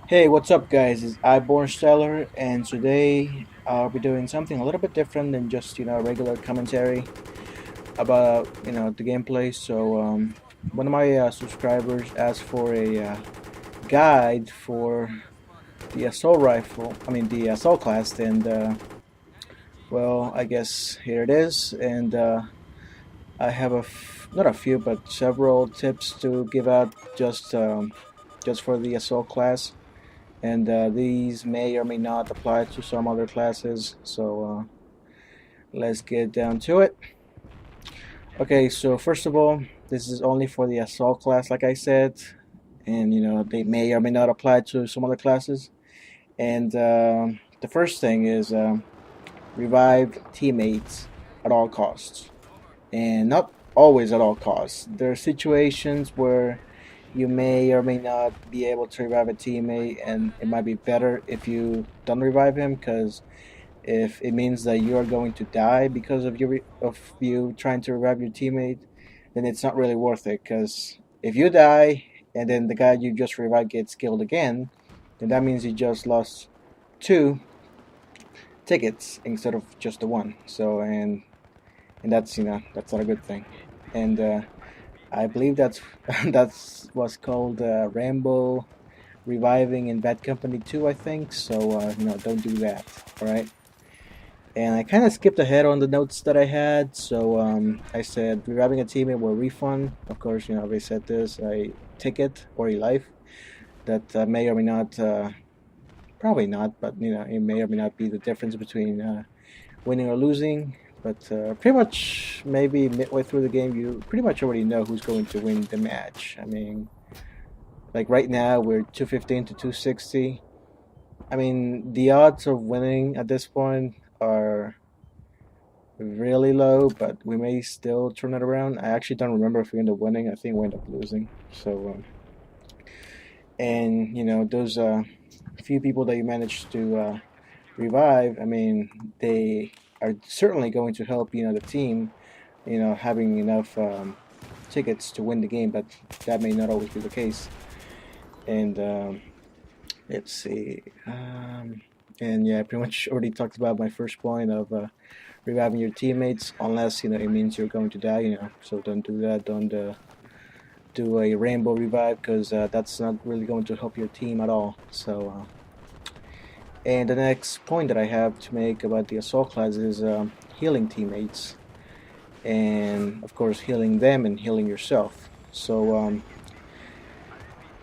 Hey, what's up, guys? It's iBorn Stellar, and today I'll be doing something a little bit different than just regular commentary about the gameplay. So, one of my subscribers asked for a guide for the assault rifle. I mean the assault class, and well, I guess here it is. And I have not a few, but several tips to give out just for the assault class. And these may or may not apply to some other classes. So let's get down to it. Okay, so first of all, this is only for the assault class, like I said, and they may or may not apply to some other classes. And the first thing is revive teammates at all costs, and not always at all costs. There are situations where you may or may not be able to revive a teammate, and it might be better if you don't revive him, because if it means that you are going to die because of you trying to revive your teammate, then it's not really worth it. Because if you die and then the guy you just revived gets killed again, then that means you just lost two tickets instead of just the one. So and that's that's not a good thing. And I believe that's that's what's called Rambo reviving in Bad Company 2, I think. So don't do that. All right. And I kind of skipped ahead on the notes that I had. So I said reviving a teammate will refund. Of course, they said this a ticket or a life that may or may not, probably not, but it may or may not be the difference between winning or losing. But pretty much, maybe midway through the game, you pretty much already know who's going to win the match. I mean, like right now, we're 215 to 260. I mean, the odds of winning at this point are really low, but we may still turn it around. I actually don't remember if we end up winning. I think we end up losing. So, and those few people that you managed to revive, I mean, they are certainly going to help the team, having enough tickets to win the game, but that may not always be the case. And let's see. And yeah, I pretty much already talked about my first point of reviving your teammates, unless it means you're going to die. So don't do that. Don't do a rainbow revive, because that's not really going to help your team at all. So, and the next point that I have to make about the assault class is healing teammates, and of course healing them and healing yourself. So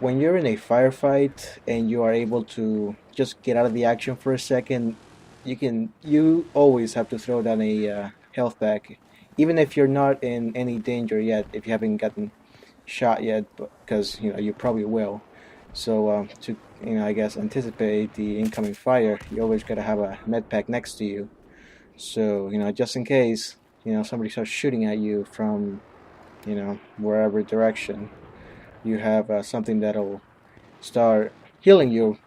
when you're in a firefight and you are able to just get out of the action for a second, you always have to throw down a health pack, even if you're not in any danger yet, if you haven't gotten shot yet, because you probably will. So to I guess anticipate the incoming fire, you always gotta have a med pack next to you. So just in case somebody starts shooting at you from wherever direction, you have something that'll start healing you,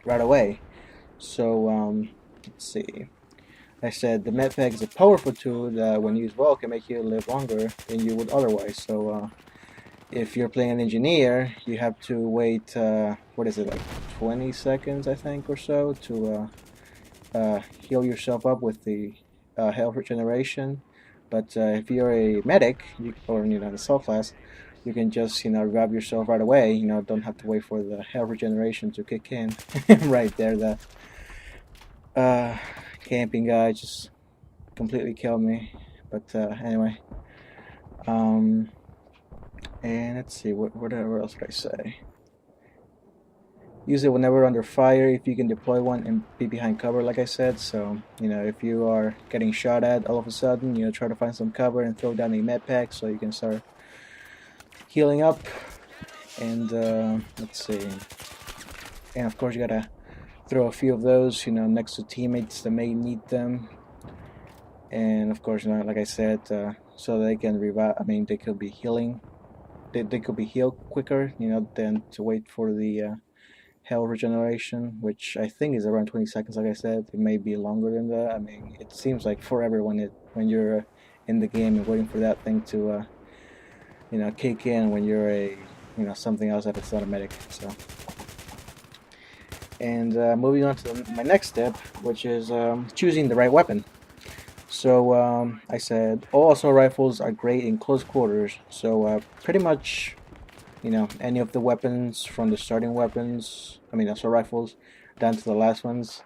right away. So let's see. I said the medpack is a powerful tool that, when used well, can make you live longer than you would otherwise. So if you're playing an engineer, you have to wait. What is it, like 20 seconds, I think, or so, to heal yourself up with the health regeneration. But if you're a medic, or an assault class, you can just revive yourself right away. Don't have to wait for the health regeneration to kick in. Right there, the uh, camping guy just completely killed me. But anyway, um, and let's see, whatever else could I say? Use it whenever under fire if you can deploy one and be behind cover, like I said. So if you are getting shot at all of a sudden, try to find some cover and throw down a med pack so you can start healing up. And let's see, and of course you gotta throw a few of those next to teammates that may need them. And of course like I said, so they can revive. I mean, they could be healing, they could be healed quicker than to wait for the health regeneration, which I think is around 20 seconds. Like I said, it may be longer than that. I mean, it seems like forever when you're in the game and waiting for that thing to kick in when you're a something else that it's automatic. So And moving on to my next step, which is choosing the right weapon. So I said all assault rifles are great in close quarters. So pretty much, any of the weapons from the starting weapons, I mean assault rifles, down to the last ones,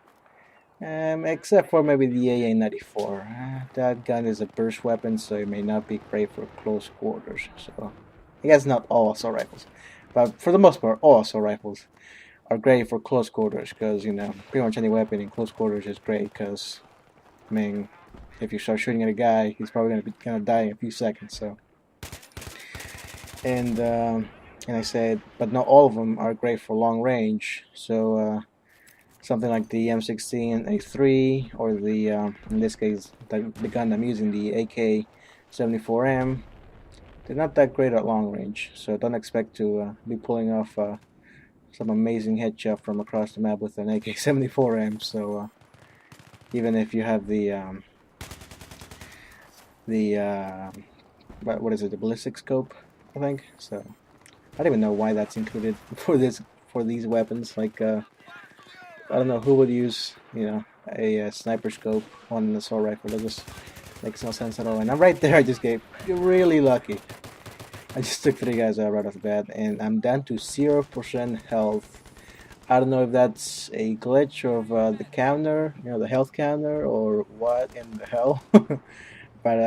except for maybe the AA-94. That gun is a burst weapon, so it may not be great for close quarters. So I guess not all assault rifles, but for the most part, all assault rifles are great for close quarters because pretty much any weapon in close quarters is great because I mean if you start shooting at a guy, he's probably gonna die in a few seconds. So and I said, but not all of them are great for long range. So something like the M16A3 or the in this case the gun I'm using, the AK-74M, they're not that great at long range. So don't expect to be pulling off some amazing headshot from across the map with an AK-74M. So even if you have the what is it, the ballistic scope, I think. So I don't even know why that's included for these weapons. Like I don't know who would use a sniper scope on an assault rifle. That just makes no sense at all. And I'm right there. I just get really lucky. I just took 3 guys out right off the bat, and I'm down to 0% health. I don't know if that's a glitch of the counter, the health counter, or what in the hell. But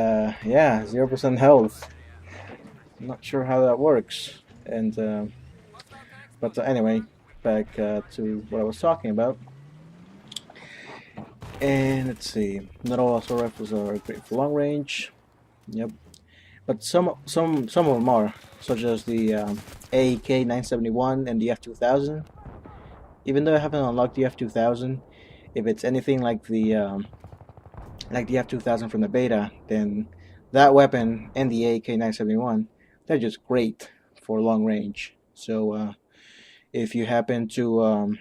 yeah, 0% health. I'm not sure how that works. And but anyway, back to what I was talking about. And let's see, not all assault rifles are great for long range. Yep, but some of them are, such as the AK-971 and the F2000. Even though I haven't unlocked the F2000, if it's anything like the F2000 from the beta, then that weapon and the AK-971, they're just great for long range. So if you happen to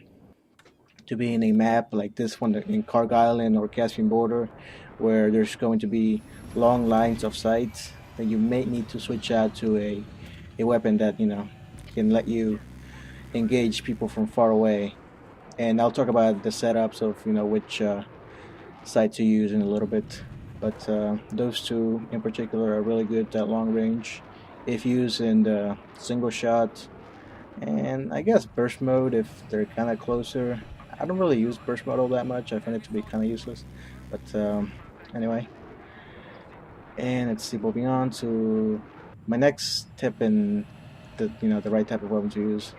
be in a map like this one in Karg Island or Caspian border, where there's going to be long lines of sights, then you may need to switch out to a weapon that can let you engage people from far away. And I'll talk about the setups of which sight to use in a little bit. But those two in particular are really good at long range if used in the single shot, and I guess burst mode if they're kind of closer. I don't really use burst mode all that much. I find it to be kind of useless. But anyway, and let's see. Moving on to my next tip in the right type of weapon to use.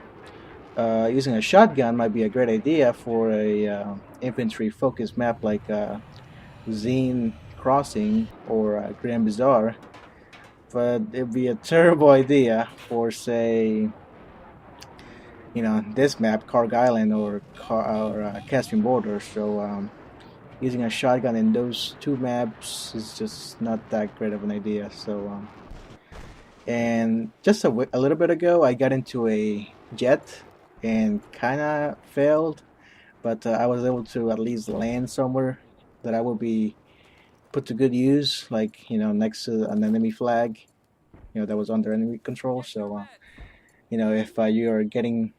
Using a shotgun might be a great idea for a infantry focused map like Zine Crossing or Grand Bazaar, but it'd be a terrible idea for, say, this map, Karg Island or Caspian Border. So using a shotgun in those 2 maps is just not that great of an idea. So and just a little bit ago, I got into a jet and kind of failed, but I was able to at least land somewhere that I will be put to good use, like next to an enemy flag, that was under enemy control. So if you're getting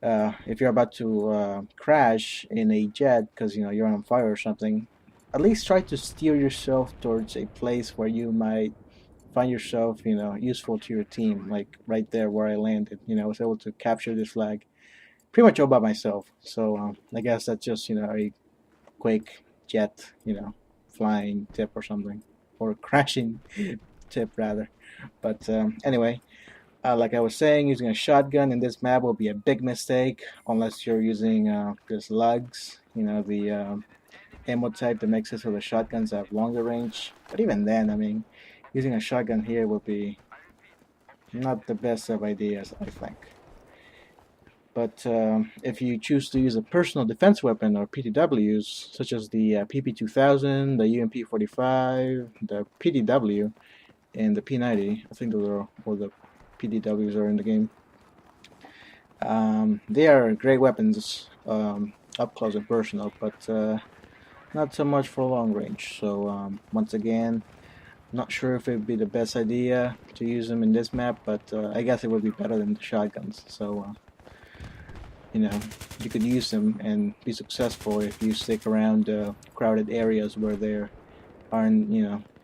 if you're about to crash in a jet because you're on fire or something, at least try to steer yourself towards a place where you might find yourself useful to your team, like right there where I landed. I was able to capture this flag pretty much all by myself. So I guess that's just a quick jet flying tip or something, or crashing tip rather. But anyway, like I was saying, using a shotgun in this map will be a big mistake unless you're using just lugs, the ammo type that makes it so the shotguns have longer range. But even then, I mean, using a shotgun here would be not the best of ideas, I think. But if you choose to use a personal defense weapon or PDWs, such as the PP2000, the UMP45, the PDW, and the P90, I think those are all the PDWs are in the game. They are great weapons up close and personal, but not so much for long range. So once again, not sure if it would be the best idea to use them in this map, but I guess it would be better than the shotguns. So you know, you could use them and be successful if you stick around crowded areas where there aren't,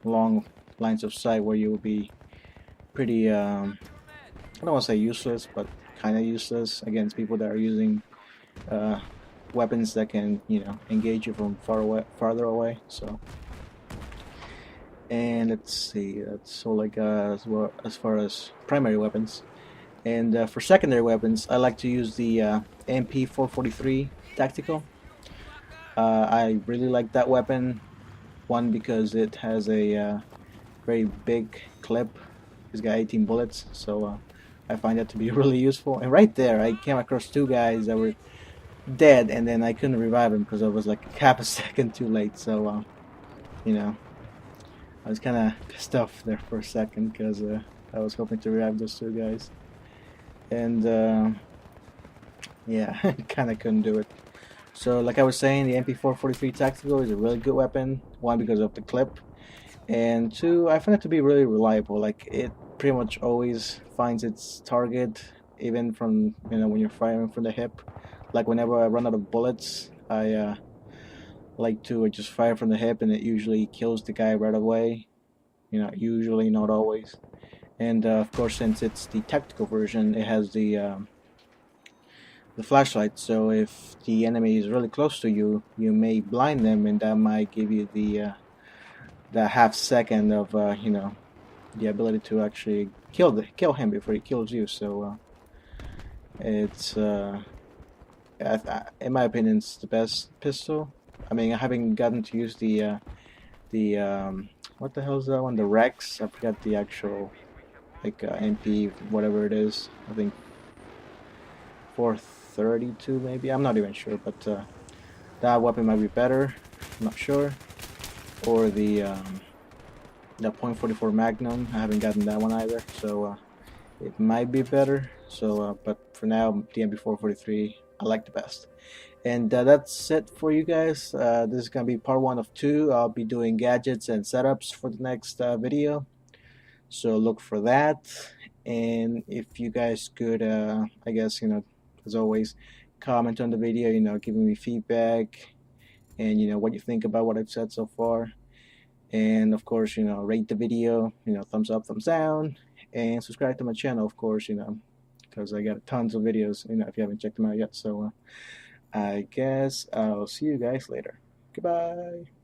long lines of sight, where you will be pretty, I don't want to say useless, but kind of useless against people that are using uh, weapons that can, engage you from farther away. So, and let's see, that's all I got as far as primary weapons. And for secondary weapons, I like to use the MP443 tactical. I really like that weapon. One, because it has a very big clip. It's got 18 bullets, so I find that to be really useful. And right there, I came across two guys that were dead, and then I couldn't revive them because I was like half a second too late. So, you know, I was kind of pissed off there for a second because I was hoping to revive those two guys. And yeah, kind of couldn't do it. So, like I was saying, the MP443 Tactical is a really good weapon. One, because of the clip, and two, I find it to be really reliable. Like, it pretty much always finds its target, even from, when you're firing from the hip. Like, whenever I run out of bullets, I like to just fire from the hip, and it usually kills the guy right away. Usually, not always. And of course, since it's the tactical version, it has the flashlight. So if the enemy is really close to you, you may blind them, and that might give you the half second of the ability to actually kill him before he kills you. So it's in my opinion, it's the best pistol. I mean, I haven't gotten to use the what the hell is that one? The Rex. I forgot the actual like MP whatever it is. I think 432 maybe. I'm not even sure, but that weapon might be better. I'm not sure. Or the .44 Magnum. I haven't gotten that one either, so it might be better. So, but for now, the MP443 I like the best. And that's it for you guys. This is gonna be part one of two. I'll be doing gadgets and setups for the next video, so look for that. And if you guys could, I guess, as always, comment on the video, giving me feedback, and what you think about what I've said so far. And of course, rate the video, thumbs up, thumbs down, and subscribe to my channel, of course, because I got tons of videos, if you haven't checked them out yet. So I guess I'll see you guys later. Goodbye.